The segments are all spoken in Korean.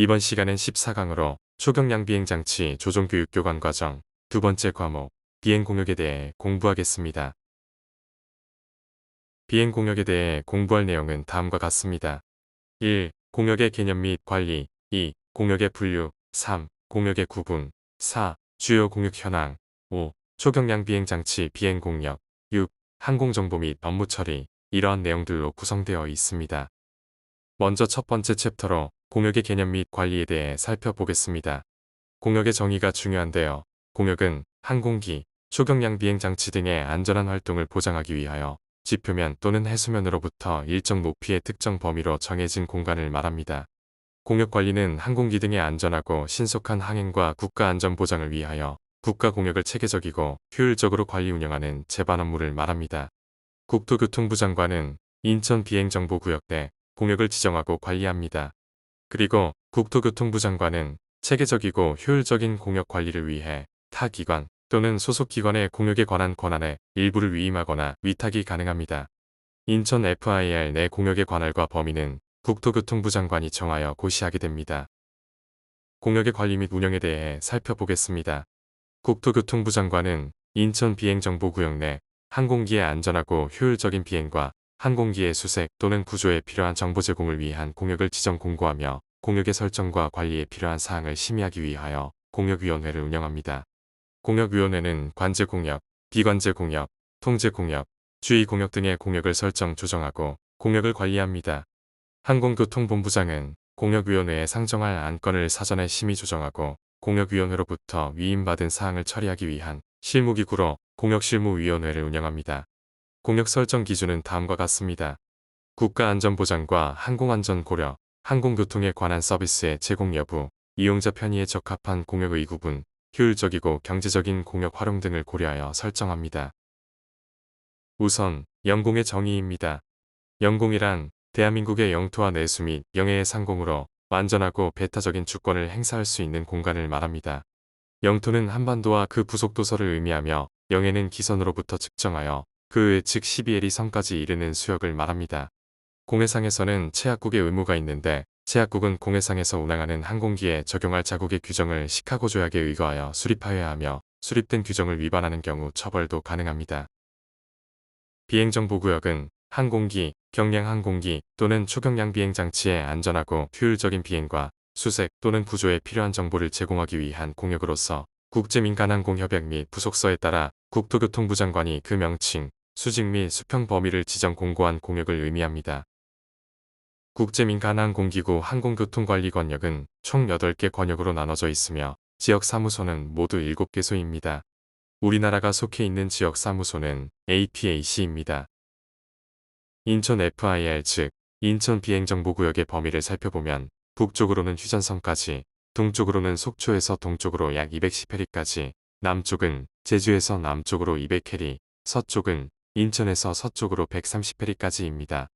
이번 시간엔 14강으로 초경량 비행장치 조종교육교관 과정 두 번째 과목 비행 공역에 대해 공부하겠습니다. 비행 공역에 대해 공부할 내용은 다음과 같습니다. 1. 공역의 개념 및 관리 2. 공역의 분류 3. 공역의 구분 4. 주요 공역 현황 5. 초경량 비행장치 비행 공역 6. 항공정보 및 업무 처리 이러한 내용들로 구성되어 있습니다. 먼저 첫 번째 챕터로 공역의 개념 및 관리에 대해 살펴보겠습니다. 공역의 정의가 중요한데요. 공역은 항공기, 초경량 비행장치 등의 안전한 활동을 보장하기 위하여 지표면 또는 해수면으로부터 일정 높이의 특정 범위로 정해진 공간을 말합니다. 공역 관리는 항공기 등의 안전하고 신속한 항행과 국가 안전 보장을 위하여 국가 공역을 체계적이고 효율적으로 관리 운영하는 제반 업무를 말합니다. 국토교통부 장관은 인천 비행정보구역 내 공역을 지정하고 관리합니다. 그리고 국토교통부 장관은 체계적이고 효율적인 공역 관리를 위해 타 기관 또는 소속 기관의 공역에 관한 권한의 일부를 위임하거나 위탁이 가능합니다. 인천 FIR 내 공역의 관할과 범위는 국토교통부 장관이 정하여 고시하게 됩니다. 공역의 관리 및 운영에 대해 살펴보겠습니다. 국토교통부 장관은 인천 비행정보구역 내 항공기의 안전하고 효율적인 비행과 항공기의 수색 또는 구조에 필요한 정보 제공을 위한 공역을 지정 공고하며 공역의 설정과 관리에 필요한 사항을 심의하기 위하여 공역위원회를 운영합니다. 공역위원회는 관제공역, 비관제공역, 통제공역, 주의공역 등의 공역을 설정 조정하고 공역을 관리합니다. 항공교통본부장은 공역위원회에 상정할 안건을 사전에 심의 조정하고 공역위원회로부터 위임받은 사항을 처리하기 위한 실무기구로 공역실무위원회를 운영합니다. 공역 설정 기준은 다음과 같습니다. 국가안전보장과 항공안전 고려, 항공교통에 관한 서비스의 제공 여부, 이용자 편의에 적합한 공역의 구분, 효율적이고 경제적인 공역 활용 등을 고려하여 설정합니다. 우선 영공의 정의입니다. 영공이란 대한민국의 영토와 내수 및 영해의 상공으로 완전하고 배타적인 주권을 행사할 수 있는 공간을 말합니다. 영토는 한반도와 그 부속도서를 의미하며 영해는 기선으로부터 측정하여 그 즉 12L이 선까지 이르는 수역을 말합니다. 공해상에서는 채합국의 의무가 있는데 채합국은 공해상에서 운항하는 항공기에 적용할 자국의 규정을 시카고 조약에 의거하여 수립하여야 하며 수립된 규정을 위반하는 경우 처벌도 가능합니다. 비행정보구역은 항공기, 경량 항공기 또는 초경량 비행장치의 안전하고 효율적인 비행과 수색 또는 구조에 필요한 정보를 제공하기 위한 공역으로서 국제민간항공협약 및 부속서에 따라 국토교통부 장관이 그 명칭, 수직 및 수평 범위를 지정 공고한 공역을 의미합니다. 국제민간항공기구 항공교통관리권역은 총 8개 권역으로 나눠져 있으며 지역사무소는 모두 7개소입니다. 우리나라가 속해 있는 지역사무소는 APAC입니다. 인천 FIR 즉 인천 비행정보구역의 범위를 살펴보면 북쪽으로는 휴전선까지, 동쪽으로는 속초에서 동쪽으로 약 210해리까지, 남쪽은 제주에서 남쪽으로 200해리, 서쪽은 인천에서 서쪽으로 130해리까지입니다.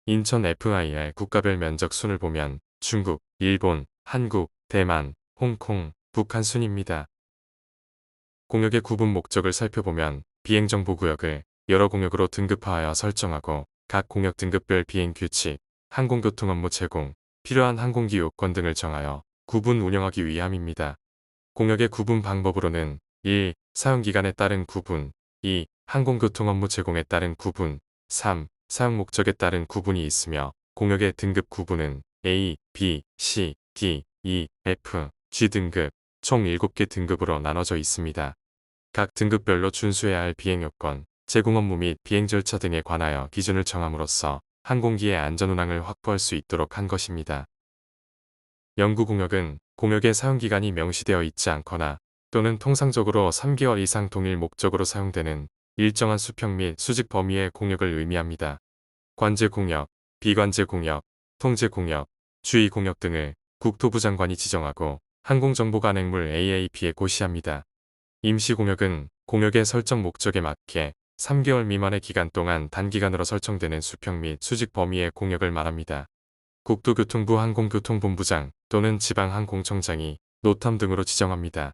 인천 FIR 국가별 면적 순을 보면 중국, 일본, 한국, 대만, 홍콩, 북한 순입니다. 공역의 구분 목적을 살펴보면 비행정보구역을 여러 공역으로 등급화하여 설정하고 각 공역 등급별 비행 규칙, 항공교통 업무 제공, 필요한 항공기 요건 등을 정하여 구분 운영하기 위함입니다. 공역의 구분 방법으로는 1. 사용기간에 따른 구분 2. 항공교통 업무 제공에 따른 구분 3. 사용 목적에 따른 구분이 있으며 공역의 등급 구분은 A, B, C, D, E, F, G 등급 총 7개 등급으로 나눠져 있습니다. 각 등급별로 준수해야 할 비행 요건, 제공 업무 및 비행 절차 등에 관하여 기준을 정함으로써 항공기의 안전운항을 확보할 수 있도록 한 것입니다. 영구공역은 공역의 사용기간이 명시되어 있지 않거나 또는 통상적으로 3개월 이상 동일 목적으로 사용되는 일정한 수평 및 수직 범위의 공역을 의미합니다. 관제공역, 비관제공역, 통제공역, 주의공역 등을 국토부 장관이 지정하고 항공정보관행물 AAP에 고시합니다. 임시공역은 공역의 설정 목적에 맞게 3개월 미만의 기간 동안 단기간으로 설정되는 수평 및 수직 범위의 공역을 말합니다. 국토교통부 항공교통본부장 또는 지방항공청장이 노탐 등으로 지정합니다.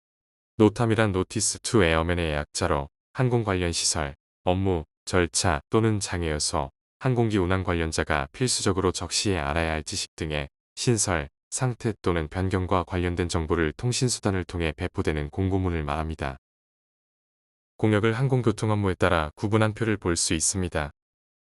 노탐이란 노티스 투 에어맨의 약자로 항공 관련 시설, 업무, 절차 또는 장애 요소, 항공기 운항 관련자가 필수적으로 적시에 알아야 할 지식 등의 신설, 상태 또는 변경과 관련된 정보를 통신수단을 통해 배포되는 공고문을 말합니다. 공역을 항공교통 업무에 따라 구분한 표를 볼 수 있습니다.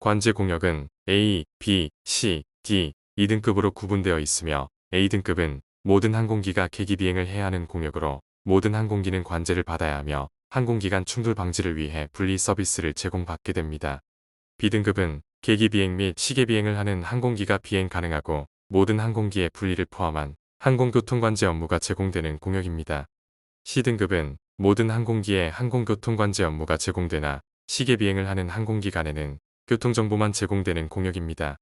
관제 공역은 A, B, C, D, 2등급으로 구분되어 있으며 A등급은 모든 항공기가 계기 비행을 해야 하는 공역으로 모든 항공기는 관제를 받아야 하며 항공기 간 충돌 방지를 위해 분리 서비스를 제공받게 됩니다. B등급은 계기 비행 및 시계 비행을 하는 항공기가 비행 가능하고 모든 항공기의 분리를 포함한 항공교통관제 업무가 제공되는 공역입니다. C등급은 모든 항공기에 항공교통관제 업무가 제공되나 시계 비행을 하는 항공기 간에는 교통정보만 제공되는 공역입니다.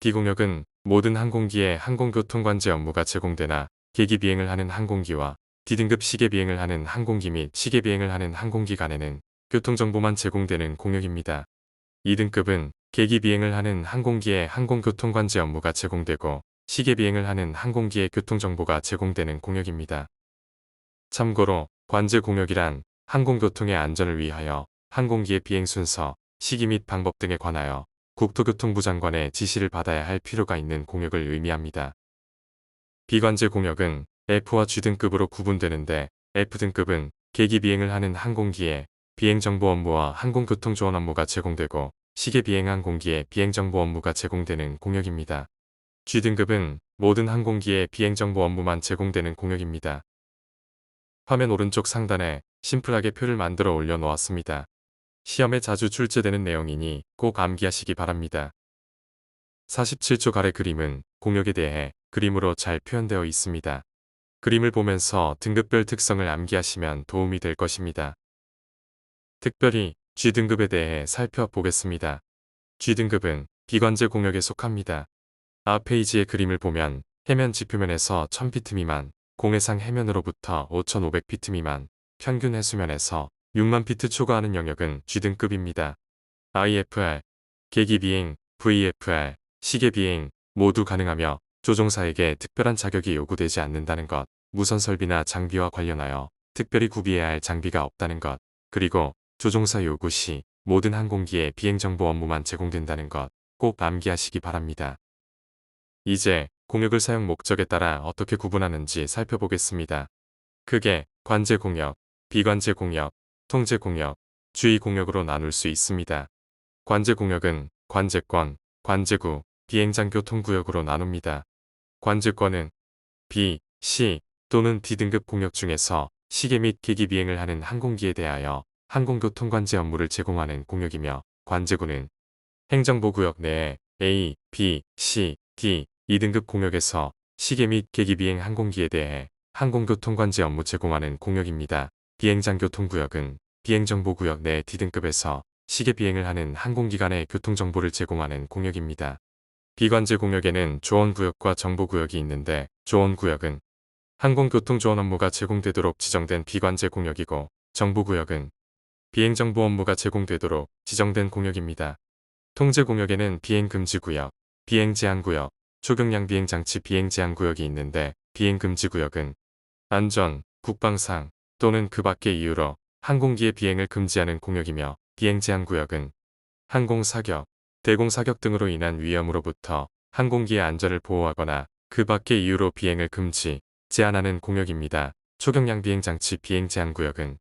D공역은 모든 항공기에 항공교통관제 업무가 제공되나 계기 비행을 하는 항공기와 D등급 시계 비행을 하는 항공기 및 시계 비행을 하는 항공기 간에는 교통정보만 제공되는 공역입니다. 2등급은 계기 비행을 하는 항공기에 항공교통관제 업무가 제공되고 시계 비행을 하는 항공기에 교통정보가 제공되는 공역입니다. 참고로 관제 공역이란 항공교통의 안전을 위하여 항공기의 비행 순서, 시기 및 방법 등에 관하여 국토교통부 장관의 지시를 받아야 할 필요가 있는 공역을 의미합니다. 비관제 공역은 F와 G등급으로 구분되는데 F등급은 계기 비행을 하는 항공기에 비행정보 업무와 항공교통조언 업무가 제공되고 시계 비행 항공기에 비행정보 업무가 제공되는 공역입니다. G등급은 모든 항공기에 비행정보 업무만 제공되는 공역입니다. 화면 오른쪽 상단에 심플하게 표를 만들어 올려놓았습니다. 시험에 자주 출제되는 내용이니 꼭 암기하시기 바랍니다. 47쪽 아래 그림은 공역에 대해 그림으로 잘 표현되어 있습니다. 그림을 보면서 등급별 특성을 암기하시면 도움이 될 것입니다. 특별히 G등급에 대해 살펴보겠습니다. G등급은 비관제 공역에 속합니다. 앞 페이지의 그림을 보면 해면 지표면에서 1000피트 미만, 공해상 해면으로부터 5500피트 미만, 평균 해수면에서 6만 피트 초과하는 영역은 G등급입니다. IFR, 계기 비행, VFR, 시계 비행 모두 가능하며 조종사에게 특별한 자격이 요구되지 않는다는 것, 무선 설비나 장비와 관련하여 특별히 구비해야 할 장비가 없다는 것, 그리고 조종사 요구 시 모든 항공기에 비행정보 업무만 제공된다는 것 꼭 암기하시기 바랍니다. 이제 공역을 사용 목적에 따라 어떻게 구분하는지 살펴보겠습니다. 크게 관제 공역, 비관제 공역, 통제 공역, 주의 공역으로 나눌 수 있습니다. 관제 공역은 관제권, 관제구, 비행장 교통구역으로 나눕니다. 관제권은 B, C 또는 D등급 공역 중에서 시계 및 계기 비행을 하는 항공기에 대하여 항공교통관제 업무를 제공하는 공역이며 관제구는 행정보구역 내에 A, B, C, D, 2등급 공역에서 시계 및 계기 비행 항공기에 대해 항공교통관제 업무 제공하는 공역입니다. 비행장 교통구역은 비행정보구역 내 D등급에서 시계 비행을 하는 항공기간의 교통정보를 제공하는 공역입니다. 비관제 공역에는 조언구역과 정보구역이 있는데 조언구역은 항공교통조언 업무가 제공되도록 지정된 비관제 공역이고 정보구역은 비행정보 업무가 제공되도록 지정된 공역입니다. 통제 공역에는 비행금지구역, 비행제한구역, 초경량 비행장치 비행제한구역이 있는데 비행금지구역은 안전, 국방상 또는 그 밖의 이유로 항공기의 비행을 금지하는 공역이며 비행제한구역은 항공사격, 대공사격 등으로 인한 위험으로부터 항공기의 안전을 보호하거나 그 밖의 이유로 비행을 금지, 제한하는 공역입니다. 초경량 비행장치 비행제한구역은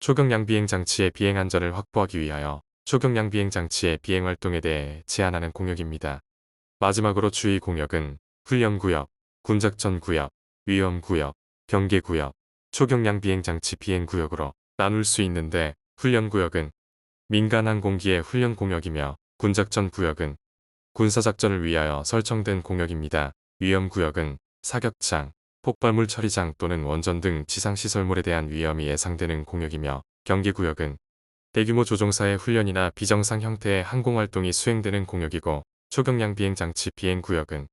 초경량 비행장치의 비행 안전을 확보하기 위하여 초경량 비행장치의 비행 활동에 대해 제한하는 공역입니다. 마지막으로 주의 공역은 훈련구역, 군작전구역, 위험구역, 경계구역, 초경량 비행장치 비행구역으로 나눌 수 있는데 훈련구역은 민간 항공기의 훈련 공역이며 군작전구역은 군사작전을 위하여 설정된 공역입니다. 위험구역은 사격장, 폭발물 처리장 또는 원전 등 지상시설물에 대한 위험이 예상되는 공역이며 경계구역은 대규모 조종사의 훈련이나 비정상 형태의 항공활동이 수행되는 공역이고 초경량 비행장치 비행구역은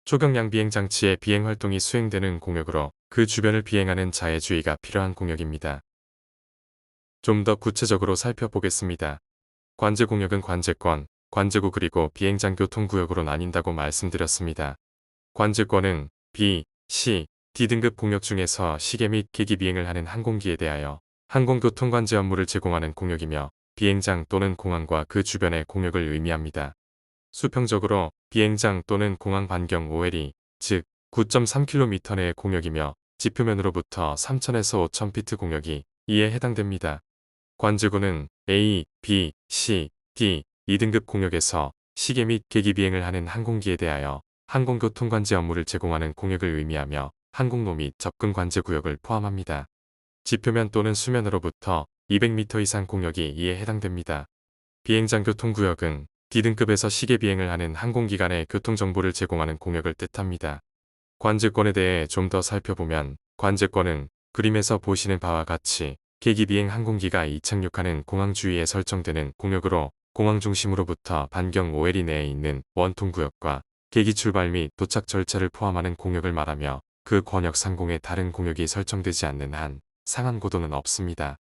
초경량 비행장치의 비행활동이 수행되는 공역으로 그 주변을 비행하는 자의 주의가 필요한 공역입니다. 좀 더 구체적으로 살펴보겠습니다. 관제 공역은 관제권, 관제구 그리고 비행장 교통구역으로 나뉜다고 말씀드렸습니다. 관제권은 B, C, D등급 공역 중에서 시계 및 계기 비행을 하는 항공기에 대하여 항공교통관제 업무를 제공하는 공역이며 비행장 또는 공항과 그 주변의 공역을 의미합니다. 수평적으로 비행장 또는 공항 반경 OLE, 즉 9.3km 내의 공역이며 지표면으로부터 3,000에서 5,000피트 공역이 이에 해당됩니다. 관제구는 A, B, C, D, 2등급 공역에서 시계 및 계기 비행을 하는 항공기에 대하여 항공교통 관제 업무를 제공하는 공역을 의미하며 항공로 및 접근 관제 구역을 포함합니다. 지표면 또는 수면으로부터 200m 이상 공역이 이에 해당됩니다. 비행장 교통구역은 D등급에서 시계 비행을 하는 항공기간의 교통정보를 제공하는 공역을 뜻합니다. 관제권에 대해 좀 더 살펴보면 관제권은 그림에서 보시는 바와 같이 계기 비행 항공기가 이착륙하는 공항 주위에 설정되는 공역으로 공항 중심으로부터 반경 5L 이내에 있는 원통구역과 계기 출발 및 도착 절차를 포함하는 공역을 말하며 그 권역 상공에 다른 공역이 설정되지 않는 한 상한 고도는 없습니다.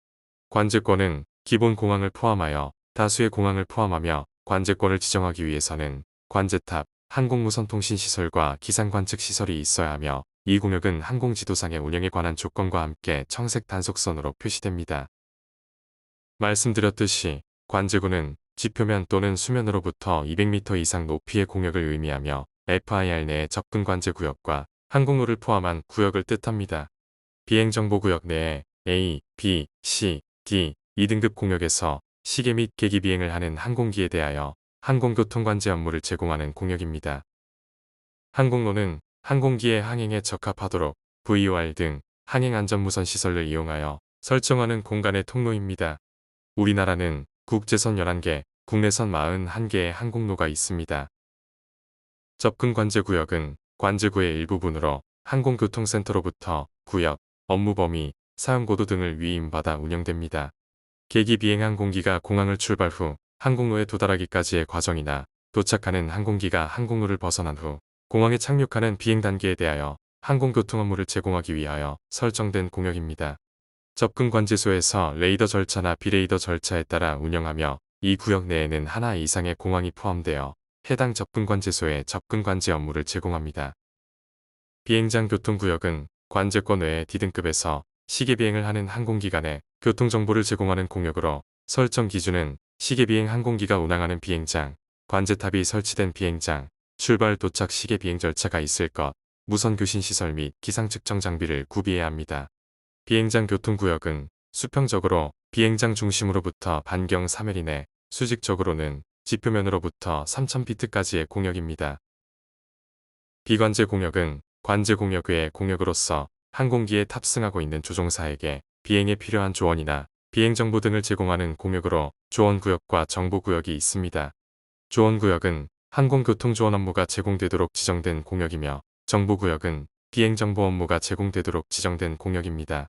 관제권은 기본 공항을 포함하여 다수의 공항을 포함하며 관제권을 지정하기 위해서는 관제탑, 항공무선통신시설과 기상관측시설이 있어야 하며 이 공역은 항공지도상의 운영에 관한 조건과 함께 청색 단속선으로 표시됩니다. 말씀드렸듯이 관제구는 지표면 또는 수면으로부터 200m 이상 높이의 공역을 의미하며 FIR 내의 접근 관제 구역과 항공로를 포함한 구역을 뜻합니다. 비행정보구역 내에 A, B, C, D, 2등급 공역에서 시계 및 계기 비행을 하는 항공기에 대하여 항공교통관제 업무를 제공하는 공역입니다. 항공로는 항공기의 항행에 적합하도록 VOR 등 항행안전무선 시설을 이용하여 설정하는 공간의 통로입니다. 우리나라는 국제선 11개, 국내선 41개의 항공로가 있습니다. 접근관제구역은 관제구의 일부분으로 항공교통센터로부터 구역, 업무범위, 사용고도 등을 위임받아 운영됩니다. 계기 비행 항공기가 공항을 출발 후 항공로에 도달하기까지의 과정이나 도착하는 항공기가 항공로를 벗어난 후 공항에 착륙하는 비행 단계에 대하여 항공교통 업무를 제공하기 위하여 설정된 공역입니다. 접근관제소에서 레이더 절차나 비레이더 절차에 따라 운영하며 이 구역 내에는 하나 이상의 공항이 포함되어 해당 접근관제소에 접근관제 업무를 제공합니다. 비행장 교통구역은 관제권 외에 D등급에서 시계비행을 하는 항공기간에 교통정보를 제공하는 공역으로 설정 기준은 시계비행 항공기가 운항하는 비행장, 관제탑이 설치된 비행장, 출발 도착 시계 비행 절차가 있을 것, 무선 교신 시설 및 기상 측정 장비를 구비해야 합니다. 비행장 교통구역은 수평적으로 비행장 중심으로부터 반경 3L 이내, 수직적으로는 지표면으로부터 3000피트까지의 공역입니다. 비관제 공역은 관제 공역 외의 공역으로서 항공기에 탑승하고 있는 조종사에게 비행에 필요한 조언이나 비행 정보 등을 제공하는 공역으로 조언구역과 정보구역이 있습니다. 조언구역은 항공교통조언 업무가 제공되도록 지정된 공역이며 정보구역은 비행정보 업무가 제공되도록 지정된 공역입니다.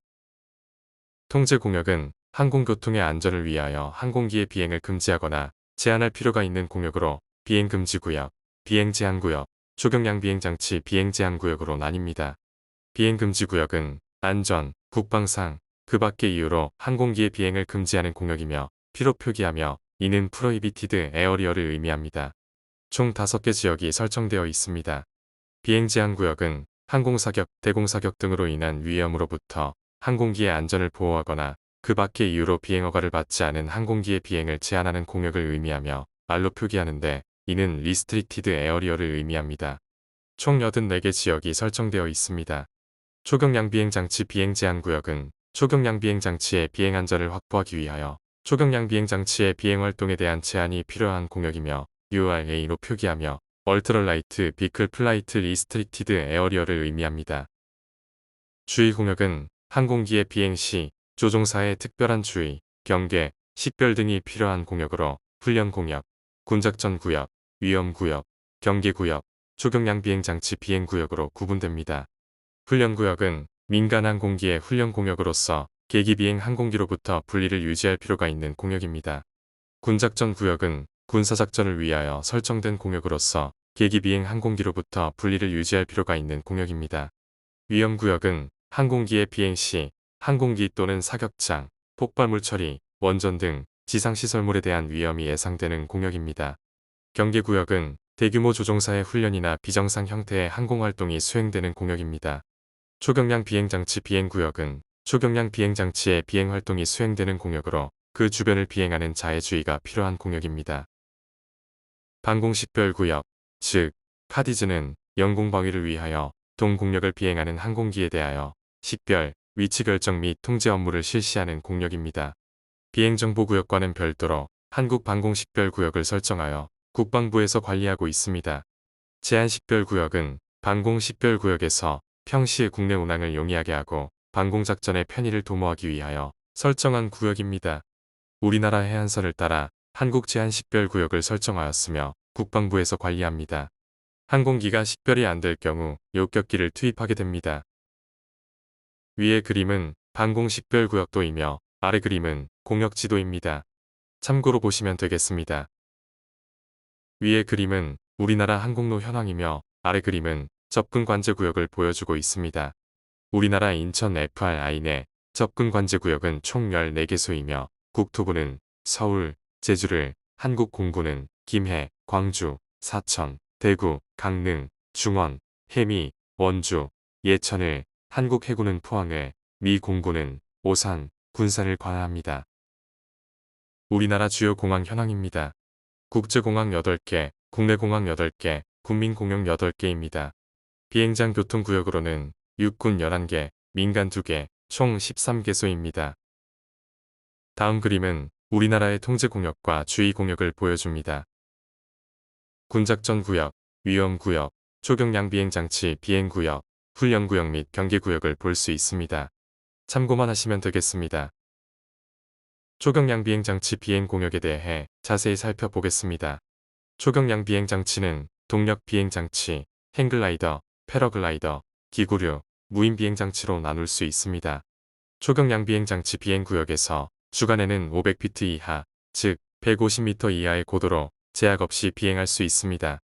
통제공역은 항공교통의 안전을 위하여 항공기의 비행을 금지하거나 제한할 필요가 있는 공역으로 비행금지구역, 비행제한구역, 초경량 비행장치 비행제한구역으로 나뉩니다. 비행금지구역은 안전, 국방상, 그 밖의 이유로 항공기의 비행을 금지하는 공역이며 피로 표기하며 이는 프로히비티드 에어리어를 의미합니다. 총 5개 지역이 설정되어 있습니다. 비행제한구역은 항공사격, 대공사격 등으로 인한 위험으로부터 항공기의 안전을 보호하거나 그 밖의 이유로 비행허가를 받지 않은 항공기의 비행을 제한하는 공역을 의미하며 말로 표기하는데 이는 리스트릭티드 에어리어를 의미합니다. 총 84개 지역이 설정되어 있습니다. 초경량 비행장치 비행제한구역은 초경량 비행장치의 비행안전을 확보하기 위하여 초경량 비행장치의 비행활동에 대한 제한이 필요한 공역이며 URA로 표기하며 얼트럴라이트 비클 플라이트 리스트릭티드 에어리어를 의미합니다. 주의공역은 항공기의 비행 시 조종사의 특별한 주의, 경계, 식별 등이 필요한 공역으로 훈련공역, 군작전구역, 위험구역, 경계구역, 초경량 비행장치 비행구역으로 구분됩니다. 훈련구역은 민간 항공기의 훈련공역으로서 계기비행 항공기로부터 분리를 유지할 필요가 있는 공역입니다. 군작전구역은 군사작전을 위하여 설정된 공역으로서 계기비행 항공기로부터 분리를 유지할 필요가 있는 공역입니다. 위험구역은 항공기의 비행 시 항공기 또는 사격장, 폭발물 처리, 원전 등 지상시설물에 대한 위험이 예상되는 공역입니다. 경계구역은 대규모 조종사의 훈련이나 비정상 형태의 항공활동이 수행되는 공역입니다. 초경량 비행장치 비행구역은 초경량 비행장치의 비행활동이 수행되는 공역으로 그 주변을 비행하는 자의 주의가 필요한 공역입니다. 방공식별구역, 즉 카디즈는 영공방위를 위하여 동공역을 비행하는 항공기에 대하여 식별, 위치 결정 및 통제 업무를 실시하는 공역입니다. 비행정보구역과는 별도로 한국방공식별구역을 설정하여 국방부에서 관리하고 있습니다. 제한식별구역은 방공식별구역에서 평시의 국내 운항을 용이하게 하고 방공작전의 편의를 도모하기 위하여 설정한 구역입니다. 우리나라 해안선을 따라 한국제한식별구역을 설정하였으며 국방부에서 관리합니다. 항공기가 식별이 안 될 경우 요격기를 투입하게 됩니다. 위의 그림은 방공식별구역도이며 아래 그림은 공역지도입니다. 참고로 보시면 되겠습니다. 위의 그림은 우리나라 항공로 현황이며 아래 그림은 접근관제구역을 보여주고 있습니다. 우리나라 인천 FRI 내 접근관제구역은 총 14개소이며 국토부는 서울, 제주를, 한국공군은 김해, 광주, 사천, 대구, 강릉, 중원, 해미, 원주, 예천을, 한국해군은 포항을, 미 공군은 오산, 군산을 관할합니다. 우리나라 주요 공항 현황입니다. 국제공항 8개, 국내공항 8개, 국민공역 8개입니다. 비행장 교통구역으로는 육군 11개, 민간 2개, 총 13개소입니다. 다음 그림은 우리나라의 통제공역과 주의공역을 보여줍니다. 군작전구역, 위험구역, 초경량비행장치 비행구역, 훈련구역 및 경계구역을 볼 수 있습니다. 참고만 하시면 되겠습니다. 초경량비행장치 비행공역에 대해 자세히 살펴보겠습니다. 초경량비행장치는 동력비행장치, 행글라이더, 패러글라이더, 기구류, 무인비행장치로 나눌 수 있습니다. 초경량비행장치 비행구역에서 주간에는 500피트 이하, 즉 150m 이하의 고도로 제약 없이 비행할 수 있습니다.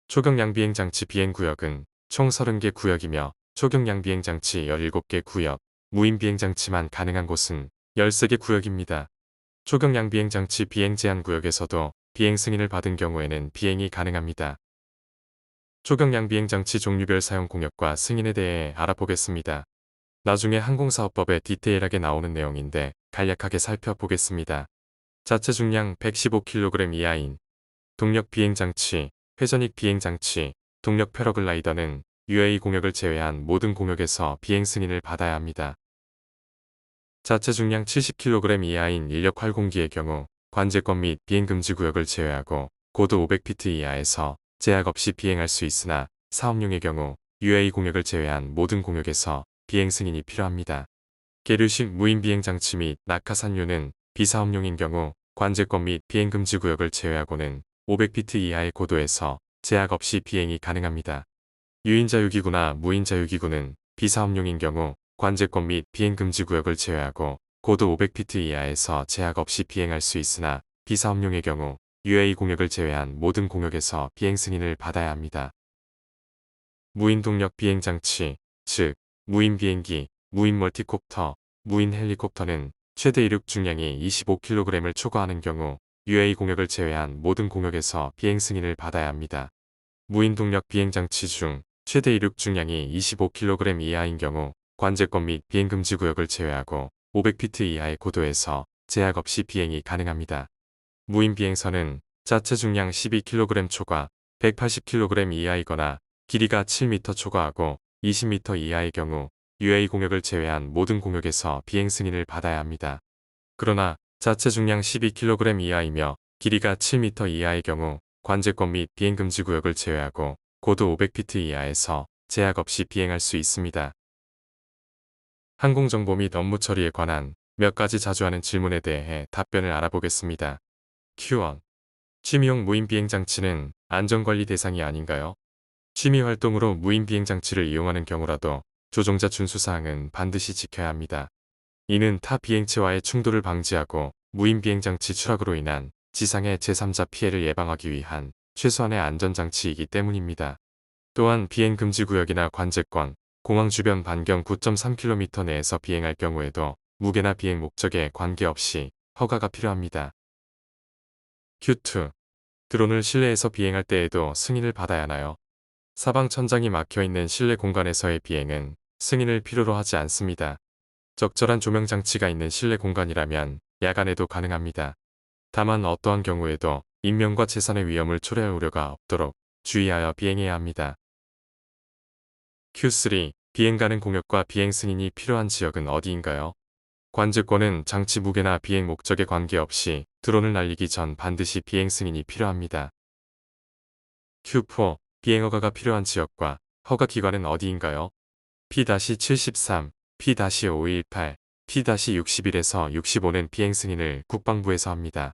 초경량비행장치 비행구역은 총 30개 구역이며 초경량비행장치 17개 구역, 무인비행장치만 가능한 곳은 13개 구역입니다. 초경량비행장치 비행제한구역에서도 비행 승인을 받은 경우에는 비행이 가능합니다. 초경량비행장치 종류별 사용 공역과 승인에 대해 알아보겠습니다. 나중에 항공사업법에 디테일하게 나오는 내용인데 간략하게 살펴보겠습니다. 자체 중량 115kg 이하인 동력 비행장치, 회전익 비행장치, 동력 패러글라이더는 UAE 공역을 제외한 모든 공역에서 비행 승인을 받아야 합니다. 자체 중량 70kg 이하인 인력 활공기의 경우 관제권 및 비행금지 구역을 제외하고 고도 500피트 이하에서 제약 없이 비행할 수 있으나 사업용의 경우 UAE 공역을 제외한 모든 공역에서 비행 승인이 필요합니다. 계류식 무인비행장치 및 낙하산류는 비사업용인 경우 관제권 및 비행금지 구역을 제외하고는 500피트 이하의 고도에서 제약 없이 비행이 가능합니다. 유인자유기구나 무인자유기구는 비사업용인 경우 관제권 및 비행금지 구역을 제외하고 고도 500피트 이하에서 제약 없이 비행할 수 있으나 비사업용의 경우 UAE 공역을 제외한 모든 공역에서 비행 승인을 받아야 합니다. 무인동력 비행장치, 즉 무인비행기, 무인멀티콥터, 무인헬리콥터는 최대 이륙 중량이 25kg을 초과하는 경우 UAE 공역을 제외한 모든 공역에서 비행 승인을 받아야 합니다. 무인동력 비행장치 중 최대 이륙 중량이 25kg 이하인 경우 관제권 및 비행금지 구역을 제외하고 500피트 이하의 고도에서 제약 없이 비행이 가능합니다. 무인비행선은 자체 중량 12kg 초과, 180kg 이하이거나 길이가 7m 초과하고 20m 이하의 경우 UAE 공역을 제외한 모든 공역에서 비행 승인을 받아야 합니다. 그러나 자체 중량 12kg 이하이며 길이가 7m 이하의 경우 관제권 및 비행금지 구역을 제외하고 고도 500피트 이하에서 제약 없이 비행할 수 있습니다. 항공정보 및 업무 처리에 관한 몇 가지 자주 하는 질문에 대해 답변을 알아보겠습니다. Q1. 취미용 무인비행장치는 안전관리 대상이 아닌가요? 취미활동으로 무인비행장치를 이용하는 경우라도 조종자 준수사항은 반드시 지켜야 합니다. 이는 타 비행체와의 충돌을 방지하고 무인비행장치 추락으로 인한 지상의 제3자 피해를 예방하기 위한 최소한의 안전장치이기 때문입니다. 또한 비행금지구역이나 관제권, 공항 주변 반경 9.3km 내에서 비행할 경우에도 무게나 비행 목적에 관계없이 허가가 필요합니다. Q2. 드론을 실내에서 비행할 때에도 승인을 받아야 하나요? 사방 천장이 막혀있는 실내 공간에서의 비행은 승인을 필요로 하지 않습니다. 적절한 조명 장치가 있는 실내 공간이라면 야간에도 가능합니다. 다만 어떠한 경우에도 인명과 재산의 위험을 초래할 우려가 없도록 주의하여 비행해야 합니다. Q3. 비행 가능 공역과 비행 승인이 필요한 지역은 어디인가요? 관제권은 장치 무게나 비행 목적에 관계없이 드론을 날리기 전 반드시 비행 승인이 필요합니다. Q4. 비행 허가가 필요한 지역과 허가 기관은 어디인가요? P-73, P-518, P-61에서 65는 비행 승인을 국방부에서 합니다.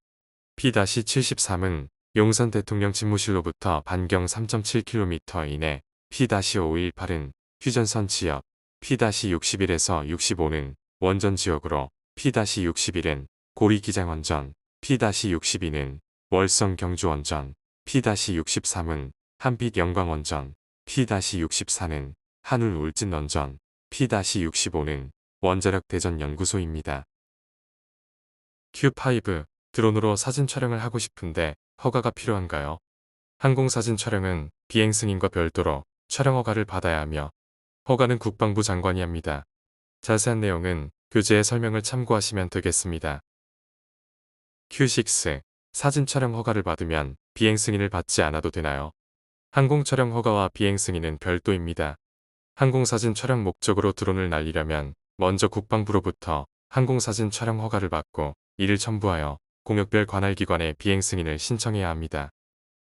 P-73은 용산 대통령 집무실로부터 반경 3.7km 이내, P-518은 휴전선 지역, P-61에서 65는 원전 지역으로, P-61은 고리 기장 원전, P-62는 월성 경주 원전, P-63은 한빛 영광 원전, P-64는 한울 울진 원전, P-65는 원자력 대전 연구소입니다. Q5. 드론으로 사진 촬영을 하고 싶은데 허가가 필요한가요? 항공사진 촬영은 비행 승인과 별도로 촬영 허가를 받아야 하며 허가는 국방부 장관이 합니다. 자세한 내용은 교재의 설명을 참고하시면 되겠습니다. Q6. 사진 촬영 허가를 받으면 비행 승인을 받지 않아도 되나요? 항공 촬영 허가와 비행 승인은 별도입니다. 항공사진 촬영 목적으로 드론을 날리려면 먼저 국방부로부터 항공사진 촬영 허가를 받고 이를 첨부하여 공역별 관할 기관에 비행 승인을 신청해야 합니다.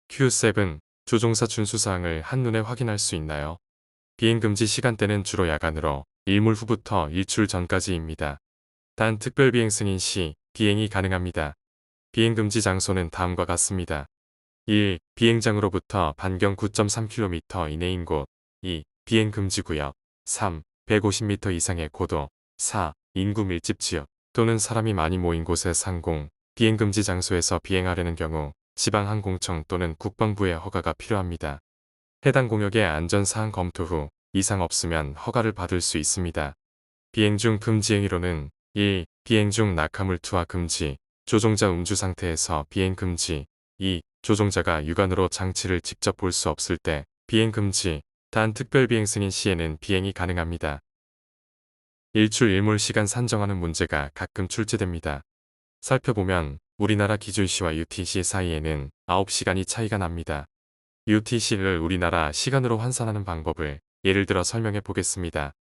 Q7. 조종사 준수사항을 한눈에 확인할 수 있나요? 비행 금지 시간대는 주로 야간으로 일몰 후부터 일출 전까지입니다. 단 특별 비행 승인 시 비행이 가능합니다. 비행 금지 장소는 다음과 같습니다. 1. 비행장으로부터 반경 9.3km 이내인 곳. 2. 비행 금지 구역. 3. 150m 이상의 고도. 4. 인구 밀집 지역 또는 사람이 많이 모인 곳의 상공, 비행 금지 장소에서 비행하려는 경우 지방항공청 또는 국방부의 허가가 필요합니다. 해당 공역의 안전사항 검토 후 이상 없으면 허가를 받을 수 있습니다. 비행 중 금지 행위로는 1. 비행 중 낙하물 투하 금지, 조종자 음주 상태에서 비행 금지. 2. 조종자가 육안으로 장치를 직접 볼 수 없을 때 비행 금지, 단 특별 비행 승인 시에는 비행이 가능합니다. 일출 일몰 시간 산정하는 문제가 가끔 출제됩니다. 살펴보면 우리나라 기준시와 UTC 사이에는 9시간이 차이가 납니다. UTC를 우리나라 시간으로 환산하는 방법을 예를 들어 설명해 보겠습니다.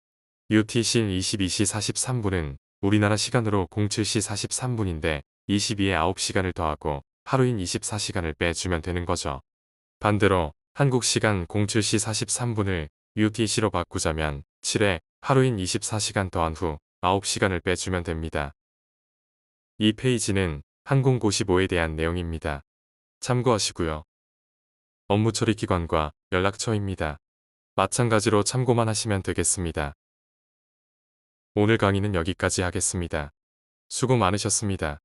UTC 22시 43분은 우리나라 시간으로 07시 43분인데 22에 9시간을 더하고 하루인 24시간을 빼주면 되는 거죠. 반대로 한국 시간 07시 43분을 UTC로 바꾸자면 7에 하루인 24시간 더한 후 9시간을 빼주면 됩니다. 이 페이지는 항공고시보에 대한 내용입니다. 참고하시고요. 업무 처리 기관과 연락처입니다. 마찬가지로 참고만 하시면 되겠습니다. 오늘 강의는 여기까지 하겠습니다. 수고 많으셨습니다.